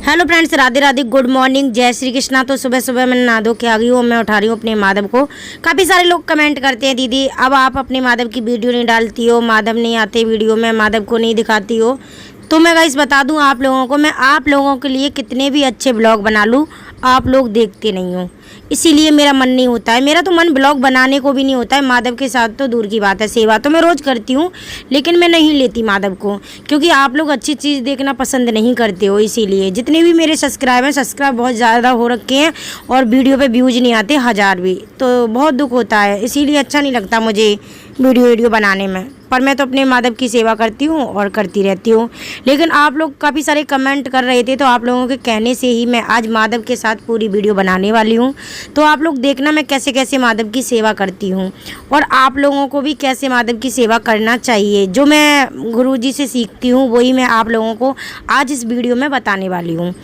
Hello friends, Radhe Radhe, good morning, जय श्री कृष्णा। तो सुबह सुबह मैंने नहा धो के आ गई हूँ। मैं उठा रही हूँ अपने माधव को। काफ़ी सारे लोग कमेंट करते हैं, दीदी अब आप अपने माधव की वीडियो नहीं डालती हो, माधव नहीं आते वीडियो में, माधव को नहीं दिखाती हो। तो मैं गाइस बता दूं आप लोगों को, मैं आप लोगों के लिए कितने भी अच्छे ब्लॉग बना लूँ, आप लोग देखते नहीं हो, इसीलिए मेरा मन नहीं होता है। मेरा तो मन ब्लॉग बनाने को भी नहीं होता है। माधव के साथ तो दूर की बात है, सेवा तो मैं रोज़ करती हूँ, लेकिन मैं नहीं लेती माधव को, क्योंकि आप लोग अच्छी चीज़ देखना पसंद नहीं करते हो। इसीलिए जितने भी मेरे सब्सक्राइब बहुत ज़्यादा हो रखे हैं और वीडियो पे व्यूज नहीं आते 1000 भी, तो बहुत दुख होता है। इसीलिए अच्छा नहीं लगता मुझे वीडियो बनाने में। पर मैं तो अपने माधव की सेवा करती हूँ और करती रहती हूँ। लेकिन आप लोग काफ़ी सारे कमेंट कर रहे थे, तो आप लोगों के कहने से ही मैं आज माधव के साथ पूरी वीडियो बनाने वाली हूँ। तो आप लोग देखना मैं कैसे कैसे माधव की सेवा करती हूँ, और आप लोगों को भी कैसे माधव की सेवा करना चाहिए। जो मैं गुरुजी से सीखती हूँ वही मैं आप लोगों को आज इस वीडियो में बताने वाली हूँ।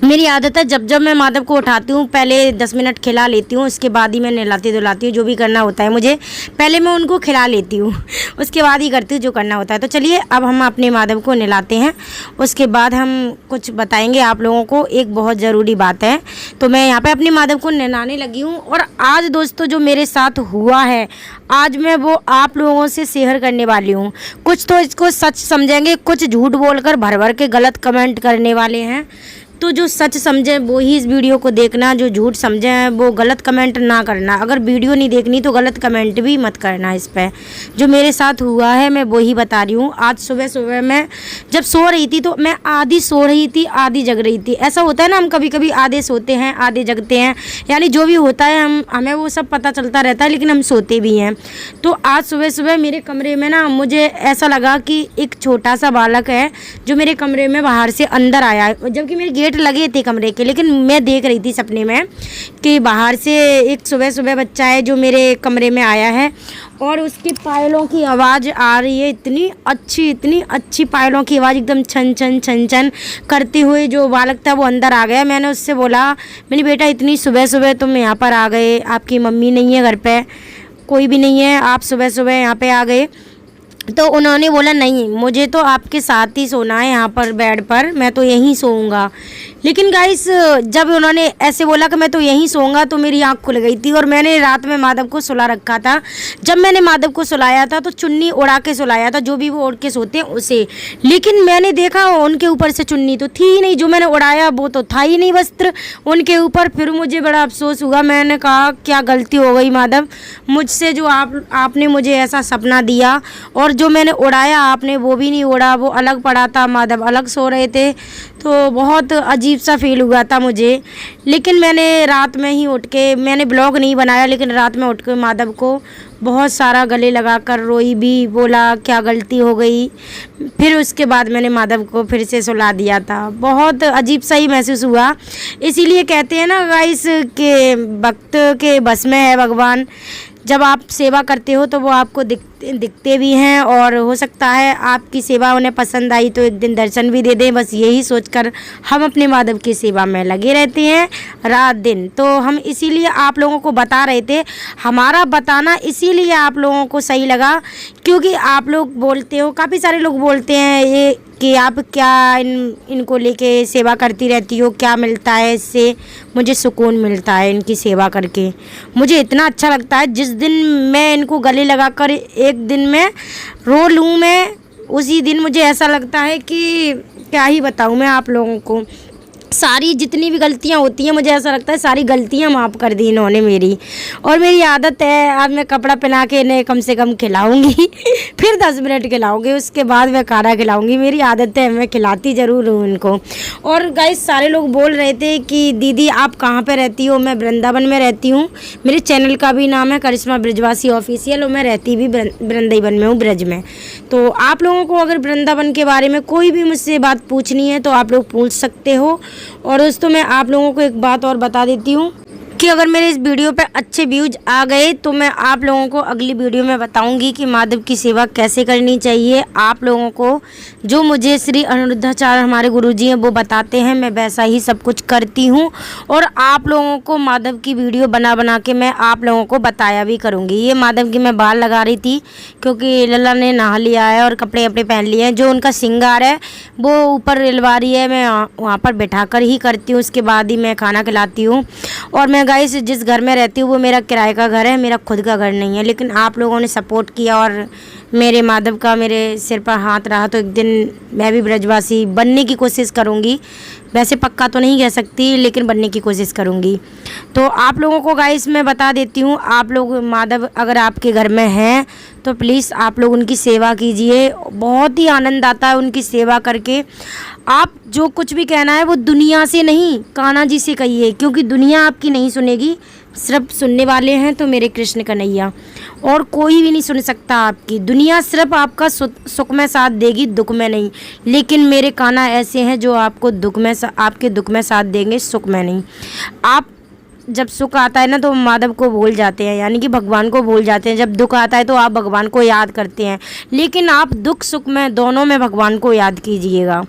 मेरी आदत है, जब मैं माधव को उठाती हूँ पहले 10 मिनट खिला लेती हूँ, उसके बाद ही मैं नहलाती धुलाती हूँ। जो भी करना होता है मुझे, पहले मैं उनको खिला लेती हूँ, उसके बाद ही करती हूँ जो करना होता है। तो चलिए अब हम अपने माधव को नहलाते हैं, उसके बाद हम कुछ बताएंगे आप लोगों को। एक बहुत ज़रूरी बात है, तो मैं यहाँ पर अपने माधव को नहलाने लगी हूँ। और आज दोस्तों जो मेरे साथ हुआ है, आज मैं वो आप लोगों से शेयर करने वाली हूँ। कुछ तो इसको सच समझेंगे, कुछ झूठ बोलकर भर भर के गलत कमेंट करने वाले हैं। तो जो सच समझे वो ही इस वीडियो को देखना, जो झूठ समझे वो गलत कमेंट ना करना। अगर वीडियो नहीं देखनी तो गलत कमेंट भी मत करना इस पर। जो मेरे साथ हुआ है मैं वही बता रही हूँ। आज सुबह सुबह मैं जब सो रही थी, तो मैं आधी सो रही थी आधी जग रही थी। ऐसा होता है ना, हम कभी कभी आधे सोते हैं आधे जगते हैं, यानी जो भी होता है हमें वो सब पता चलता रहता है, लेकिन हम सोते भी हैं। तो आज सुबह सुबह मेरे कमरे में ना मुझे ऐसा लगा कि एक छोटा सा बालक है जो मेरे कमरे में बाहर से अंदर आया है, जबकि मेरे गेट लगे थे कमरे के, लेकिन मैं देख रही थी सपने में कि बाहर से एक सुबह सुबह बच्चा है जो मेरे कमरे में आया है, और उसकी पायलों की आवाज़ आ रही है, इतनी अच्छी पायलों की आवाज़, एकदम छन छन छन छन करते हुए जो बालक था वो अंदर आ गया। मैंने उससे बोला, मैंने बेटा इतनी सुबह सुबह तुम यहाँ पर आ गए, आपकी मम्मी नहीं है घर पे, कोई भी नहीं है, आप सुबह सुबह यहाँ पे आ गए। तो उन्होंने बोला नहीं, मुझे तो आपके साथ ही सोना है यहाँ पर बेड पर, मैं तो यहीं सोऊंगा। लेकिन गाइस जब उन्होंने ऐसे बोला कि मैं तो यहीं सोऊंगा, तो मेरी आँख खुल गई थी। और मैंने रात में माधव को सुला रखा था। जब मैंने माधव को सुलाया था तो चुन्नी उड़ा के सुलाया था, जो भी वो ओढ़ के सोते हैं उसे। लेकिन मैंने देखा उनके ऊपर से चुन्नी तो थी ही नहीं, जो मैंने उड़ाया वो तो था ही नहीं वस्त्र उनके ऊपर। फिर मुझे बड़ा अफसोस हुआ। मैंने कहा क्या गलती हो गई माधव मुझसे, जो आपने मुझे ऐसा सपना दिया, और जो मैंने उड़ाया आपने वो भी नहीं उड़ा, वो अलग पड़ा था, माधव अलग सो रहे थे। तो बहुत अजीब सा फील हुआ था मुझे। लेकिन मैंने रात में ही उठ के, मैंने ब्लॉग नहीं बनाया, लेकिन रात में उठ के माधव को बहुत सारा गले लगाकर रोई भी, बोला क्या गलती हो गई। फिर उसके बाद मैंने माधव को फिर से सुला दिया था। बहुत अजीब सा ही महसूस हुआ। इसीलिए कहते हैं ना गाइस के वक्त के बस में है भगवान। जब आप सेवा करते हो तो वो आपको दिखते भी हैं, और हो सकता है आपकी सेवा उन्हें पसंद आई तो एक दिन दर्शन भी दे दें। बस यही सोचकर हम अपने माधव की सेवा में लगे रहते हैं रात दिन। तो हम इसीलिए आप लोगों को बता रहे थे, हमारा बताना इसीलिए आप लोगों को सही लगा, क्योंकि आप लोग बोलते हो, काफ़ी सारे लोग बोलते हैं ये कि आप क्या इनको लेके सेवा करती रहती हो, क्या मिलता है इससे। मुझे सुकून मिलता है इनकी सेवा करके, मुझे इतना अच्छा लगता है। जिस दिन मैं इनको गले लगाकर एक दिन में रो लूँ मैं, उसी दिन मुझे ऐसा लगता है कि क्या ही बताऊँ मैं आप लोगों को। सारी जितनी भी गलतियाँ होती हैं, मुझे ऐसा लगता है सारी गलतियाँ माफ़ कर दी इन्होंने मेरी। और मेरी आदत है, आज मैं कपड़ा पहना के इन्हें कम से कम खिलाऊंगी फिर 10 मिनट खिलाऊंगी, उसके बाद मैं खाना खिलाऊंगी। मेरी आदत है, मैं खिलाती ज़रूर हूँ इनको। और गाइस सारे लोग बोल रहे थे कि दीदी आप कहाँ पे रहती हो। मैं वृंदावन में रहती हूँ। मेरे चैनल का भी नाम है करिश्मा ब्रजवासी ऑफिशियल, और मैं रहती भी वृंदावन में हूँ, ब्रज में। तो आप लोगों को अगर वृंदावन के बारे में कोई भी मुझसे बात पूछनी है तो आप लोग पूछ सकते हो। और दोस्तों मैं आप लोगों को एक बात और बता देती हूँ कि अगर मेरे इस वीडियो पे अच्छे व्यूज आ गए तो मैं आप लोगों को अगली वीडियो में बताऊंगी कि माधव की सेवा कैसे करनी चाहिए। आप लोगों को जो मुझे श्री अनिरुद्धाचार्य हमारे गुरुजी हैं वो बताते हैं, मैं वैसा ही सब कुछ करती हूँ। और आप लोगों को माधव की वीडियो बना बना के मैं आप लोगों को बताया भी करूँगी। ये माधव की मैं बाल लगा रही थी क्योंकि लल्ला ने नहा लिया है और कपड़े वपड़े पहन लिए हैं। जो उनका श्रृंगार है वो ऊपर रिलवा रही है, मैं वहाँ पर बैठा कर ही करती हूँ। उसके बाद ही मैं खाना खिलाती हूँ। और मैं गाइस जिस घर में रहती हूँ वो मेरा किराए का घर है, मेरा खुद का घर नहीं है। लेकिन आप लोगों ने सपोर्ट किया और मेरे माधव का मेरे सिर पर हाथ रहा तो एक दिन मैं भी ब्रजवासी बनने की कोशिश करूँगी। वैसे पक्का तो नहीं कह सकती लेकिन बनने की कोशिश करूँगी। तो आप लोगों को गाइस मैं बता देती हूँ, आप लोग माधव अगर आपके घर में हैं तो प्लीज़ आप लोग उनकी सेवा कीजिए। बहुत ही आनंद आता है उनकी सेवा करके। आप जो कुछ भी कहना है वो दुनिया से नहीं कान्हा जी से कहिए, क्योंकि दुनिया आपकी नहीं सुनेगी। सिर्फ सुनने वाले हैं तो मेरे कृष्ण कन्हैया, और कोई भी नहीं सुन सकता आपकी। दुनिया सिर्फ आपका सुख में साथ देगी, दुख में नहीं। लेकिन मेरे कान्हा ऐसे हैं जो आपको आपके दुख में साथ देंगे, सुख में नहीं। आप जब सुख आता है ना तो माधव को भूल जाते हैं, यानी कि भगवान को भूल जाते हैं। जब दुख आता है तो आप भगवान को याद करते हैं, लेकिन आप दुख सुख में दोनों में भगवान को याद कीजिएगा,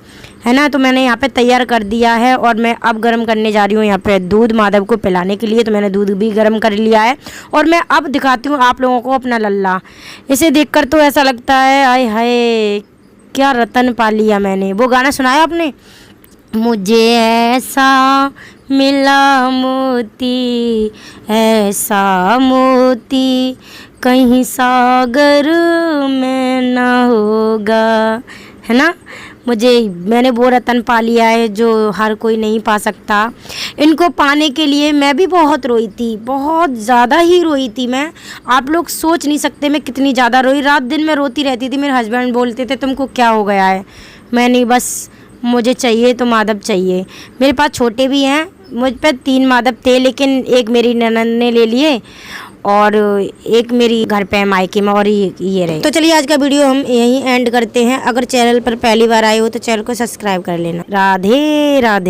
है ना। तो मैंने यहाँ पे तैयार कर दिया है और मैं अब गर्म करने जा रही हूँ यहाँ पे दूध माधव को पिलाने के लिए। तो मैंने दूध भी गर्म कर लिया है और मैं अब दिखाती हूँ आप लोगों को अपना लल्ला। इसे देखकर तो ऐसा लगता है आय हाय क्या रतन पा लिया मैंने। वो गाना सुनाया आपने, मुझे ऐसा मिला मोती, ऐसा मोती कहीं सागर में ना होगा, है ना। मैंने वो रतन पा लिया है जो हर कोई नहीं पा सकता। इनको पाने के लिए मैं भी बहुत रोई थी, बहुत ज़्यादा ही रोई थी मैं। आप लोग सोच नहीं सकते मैं कितनी ज़्यादा रोई। रात दिन मैं रोती रहती थी। मेरे हस्बैंड बोलते थे तुमको क्या हो गया है। मैंने बस मुझे चाहिए तो माधव चाहिए। मेरे पास छोटे भी हैं, मुझ पर 3 माधव थे लेकिन एक मेरी ननद ने ले लिए और एक मेरी घर पे मायके में और ये रहे। तो चलिए आज का वीडियो हम यहीं एंड करते हैं। अगर चैनल पर पहली बार आए हो तो चैनल को सब्सक्राइब कर लेना। राधे राधे।